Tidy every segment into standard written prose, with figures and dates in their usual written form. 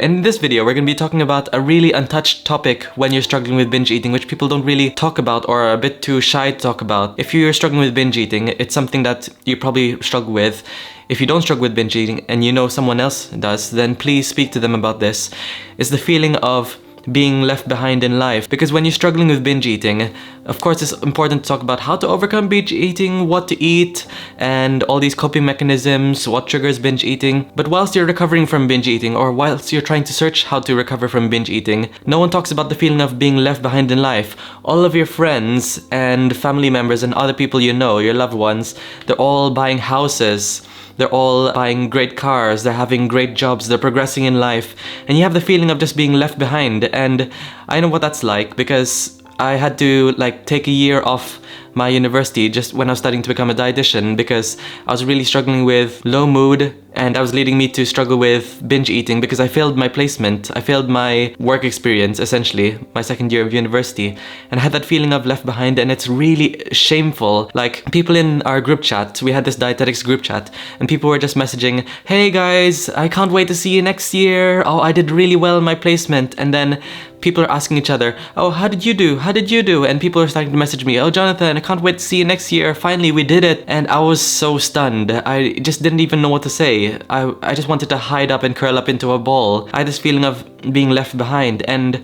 In this video, we're going to be talking about a really untouched topic when you're struggling with binge eating, which people don't really talk about or are a bit too shy to talk about. If you're struggling with binge eating, it's something that you probably struggle with. If you don't struggle with binge eating and you know someone else does, then please speak to them about this. It's the feeling of being left behind in life. Because when you're struggling with binge eating, of course it's important to talk about how to overcome binge eating, what to eat, and all these coping mechanisms, what triggers binge eating. But whilst you're recovering from binge eating, or whilst you're trying to search how to recover from binge eating, no one talks about the feeling of being left behind in life. All of your friends and family members and other people you know, your loved ones, they're all buying houses. They're all buying great cars, they're having great jobs, they're progressing in life, and you have the feeling of just being left behind. And I know what that's like, because I had to take a year off my university just when I was studying to become a dietitian, because I was really struggling with low mood, and that was leading me to struggle with binge eating because I failed my placement. I failed my work experience, essentially, my second year of university, and I had that feeling of left behind, and it's really shameful. Like, people in our group chat, we had this dietetics group chat, and people were just messaging, "Hey guys, I can't wait to see you next year. Oh, I did really well in my placement." And then people are asking each other, "Oh, how did you do? How did you do?" And people are starting to message me, "Oh, Jonathan, I can't wait to see you next year. Finally, we did it." And I was so stunned. I just didn't even know what to say. I just wanted to hide up and curl up into a ball. I had this feeling of being left behind. And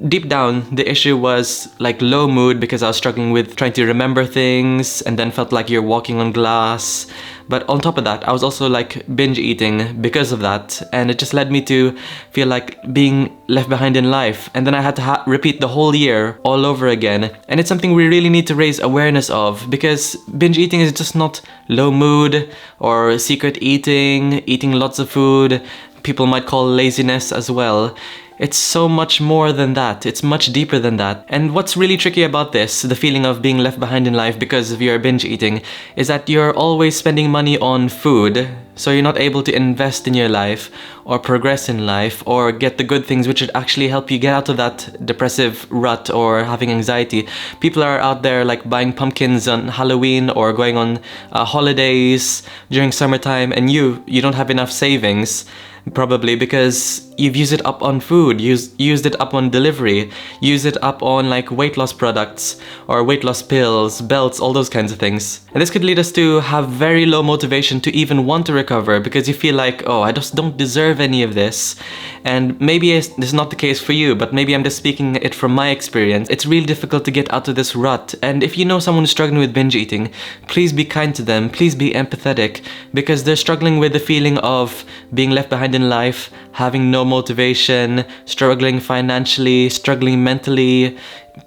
deep down, the issue was low mood, because I was struggling with trying to remember things, and then felt like you're walking on glass. But on top of that, I was also binge eating because of that, and it just led me to feel like being left behind in life. And then I had to repeat the whole year all over again. And it's something we really need to raise awareness of, because binge eating is just not low mood or secret eating, eating lots of food. People might call laziness as well. It's so much more than that. It's much deeper than that. And what's really tricky about this, the feeling of being left behind in life because of your binge eating, is that you're always spending money on food. So you're not able to invest in your life or progress in life or get the good things which would actually help you get out of that depressive rut or having anxiety. People are out there buying pumpkins on Halloween or going on holidays during summertime, and you don't have enough savings. Probably because you've used it up on food, used it up on delivery, used it up on weight loss products or weight loss pills, belts, all those kinds of things. And this could lead us to have very low motivation to even want to recover, because you feel like, oh, I just don't deserve any of this. And maybe this is not the case for you, but maybe I'm just speaking it from my experience. It's really difficult to get out of this rut. And if you know someone who's struggling with binge eating, please be kind to them, please be empathetic, because they're struggling with the feeling of being left behind in life, having no motivation, struggling financially, struggling mentally,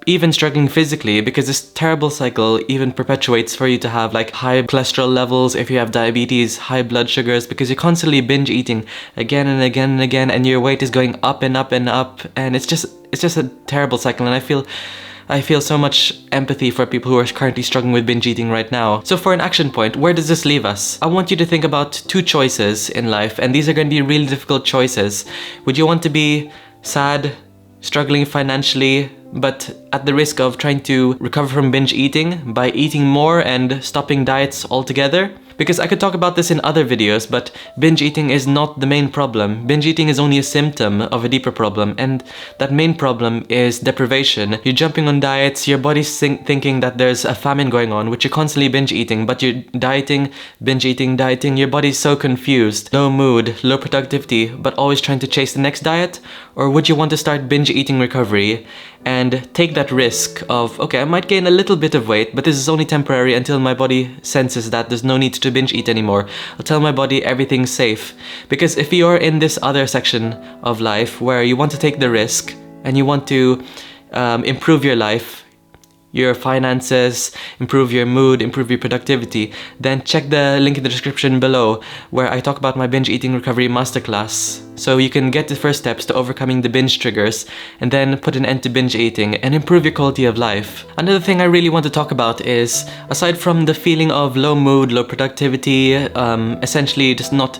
even struggling physically, because this terrible cycle even perpetuates for you to have high cholesterol levels, if you have diabetes, high blood sugars, because you're constantly binge eating again and again and again, and your weight is going up and up and up, and it's just a terrible cycle. And I feel so much empathy for people who are currently struggling with binge eating right now. So for an action point, where does this leave us? I want you to think about two choices in life, and these are going to be really difficult choices. Would you want to be sad, struggling financially, but at the risk of trying to recover from binge eating by eating more and stopping diets altogether? Because I could talk about this in other videos, but binge eating is not the main problem. Binge eating is only a symptom of a deeper problem, and that main problem is deprivation. You're jumping on diets, your body's thinking that there's a famine going on, which you're constantly binge eating, but you're dieting, binge eating, dieting. Your body's so confused. Low mood, low productivity, but always trying to chase the next diet? Or would you want to start binge eating recovery and take that risk of, okay, I might gain a little bit of weight, but this is only temporary until my body senses that there's no need to binge eat anymore. I'll tell my body everything's safe. Because if you're in this other section of life where you want to take the risk and you want to improve your life, your finances, improve your mood, improve your productivity, then check the link in the description below where I talk about my binge eating recovery masterclass. So you can get the first steps to overcoming the binge triggers and then put an end to binge eating and improve your quality of life. Another thing I really want to talk about is, aside from the feeling of low mood, low productivity, essentially just not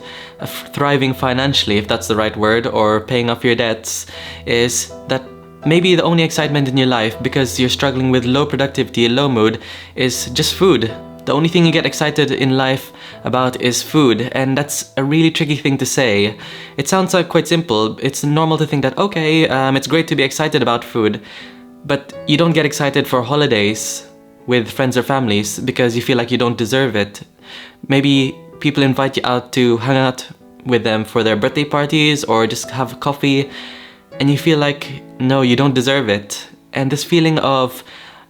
thriving financially, if that's the right word, or paying off your debts, is that maybe the only excitement in your life, because you're struggling with low productivity, low mood, is just food. the only thing you get excited in life about is food, and that's a really tricky thing to say. It sounds like quite simple. It's normal to think that, okay, it's great to be excited about food, but you don't get excited for holidays with friends or families because you feel like you don't deserve it. Maybe people invite you out to hang out with them for their birthday parties or just have coffee, and you feel like, no, you don't deserve it. And this feeling of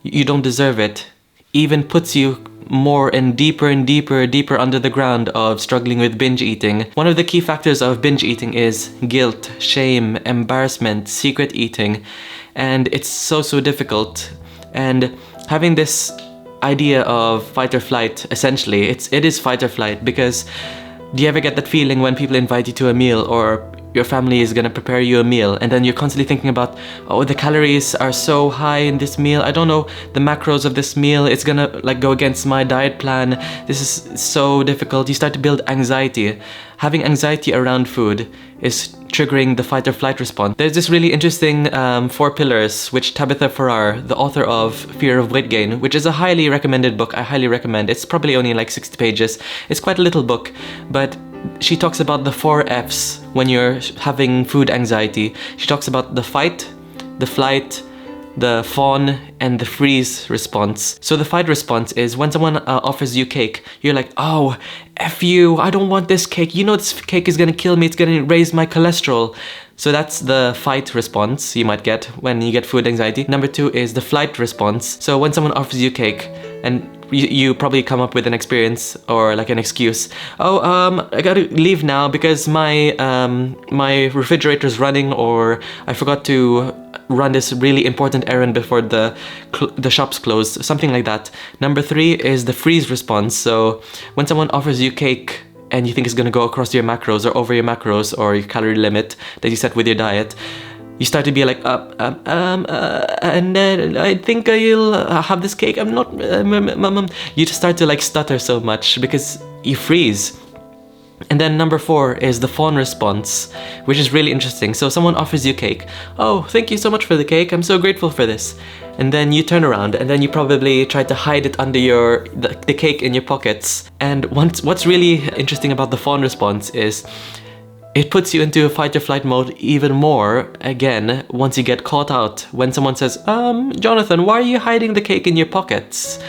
you don't deserve it even puts you more and deeper under the ground of struggling with binge eating. One of the key factors of binge eating is guilt, shame, embarrassment, secret eating, and it's so difficult. And having this idea of fight or flight, essentially, it is fight or flight, because do you ever get that feeling when people invite you to a meal or your family is gonna prepare you a meal, and then you're constantly thinking about, oh, the calories are so high in this meal, I don't know the macros of this meal, it's gonna like go against my diet plan, this is so difficult. You start to build anxiety. Having anxiety around food is triggering the fight or flight response. There's this really interesting 4 pillars which Tabitha Farrar, the author of Fear of Weight Gain, which is a highly recommended book, I highly recommend. It's probably only like 60 pages. It's quite a little book, but she talks about the 4 F's when you're having food anxiety. She talks about the fight, the flight, the fawn, and the freeze response. So the fight response is when someone offers you cake, you're like, oh, F you, I don't want this cake. You know this cake is gonna kill me, it's gonna raise my cholesterol. So that's the fight response you might get when you get food anxiety. Number 2 is the flight response. So when someone offers you cake, and you probably come up with an experience or like an excuse. Oh, I gotta leave now because my refrigerator's running, or I forgot to run this really important errand before the shops closed, something like that. Number 3 is the freeze response. So when someone offers you cake and you think it's gonna go across your macros or over your macros or your calorie limit that you set with your diet, you start to be like, and then I think I'll have this cake. I'm not, you just start to like stutter so much because you freeze. And then number 4 is the fawn response, which is really interesting. So someone offers you cake. Oh, thank you so much for the cake. I'm so grateful for this. And then you turn around and then you probably try to hide it under the cake in your pockets. And what's really interesting about the fawn response is it puts you into a fight or flight mode even more, again, once you get caught out. When someone says, Jonathan, why are you hiding the cake in your pockets?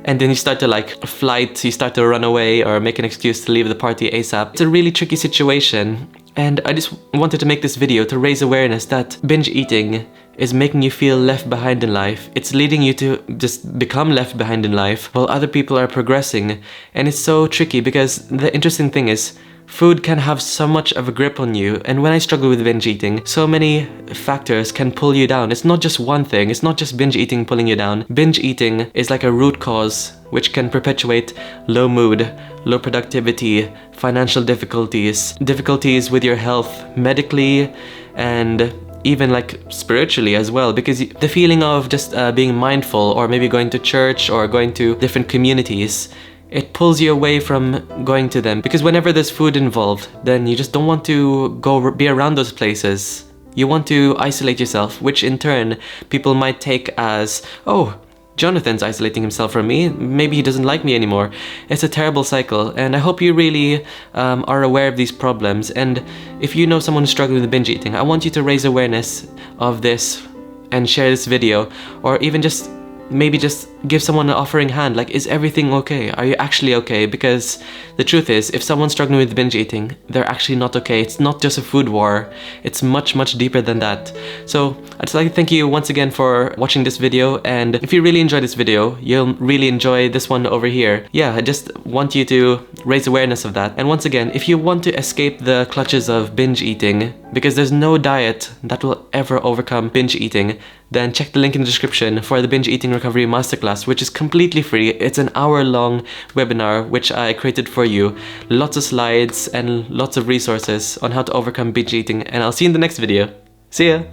And then you start to like flight, you start to run away or make an excuse to leave the party ASAP. It's a really tricky situation. And I just wanted to make this video to raise awareness that binge eating is making you feel left behind in life. It's leading you to just become left behind in life while other people are progressing. And it's so tricky because the interesting thing is, food can have so much of a grip on you, and when I struggle with binge eating, so many factors can pull you down. It's not just one thing, it's not just binge eating pulling you down. Binge eating is like a root cause which can perpetuate low mood, low productivity, financial difficulties with your health, medically, and even like spiritually as well, because the feeling of just being mindful or maybe going to church or going to different communities, it pulls you away from going to them, because whenever there's food involved, then you just don't want to be around those places. You want to isolate yourself, which in turn people might take as, oh, Jonathan's isolating himself from me, maybe he doesn't like me anymore. It's a terrible cycle, and I hope you really are aware of these problems. And if you know someone who's struggling with binge eating, I want you to raise awareness of this and share this video, or even just maybe just give someone an offering hand, like, is everything okay? Are you actually okay? Because the truth is, if someone's struggling with binge eating, they're actually not okay. It's not just a food war, it's much deeper than that. So I'd just like to thank you once again for watching this video, and if you really enjoyed this video, you'll really enjoy this one over here. Yeah, I just want you to raise awareness of that. And once again, if you want to escape the clutches of binge eating, because there's no diet that will ever overcome binge eating, then check the link in the description for the Binge Eating Recovery Masterclass, which is completely free. It's an hour-long webinar which I created for you. Lots of slides and lots of resources on how to overcome binge eating, and I'll see you in the next video. See ya!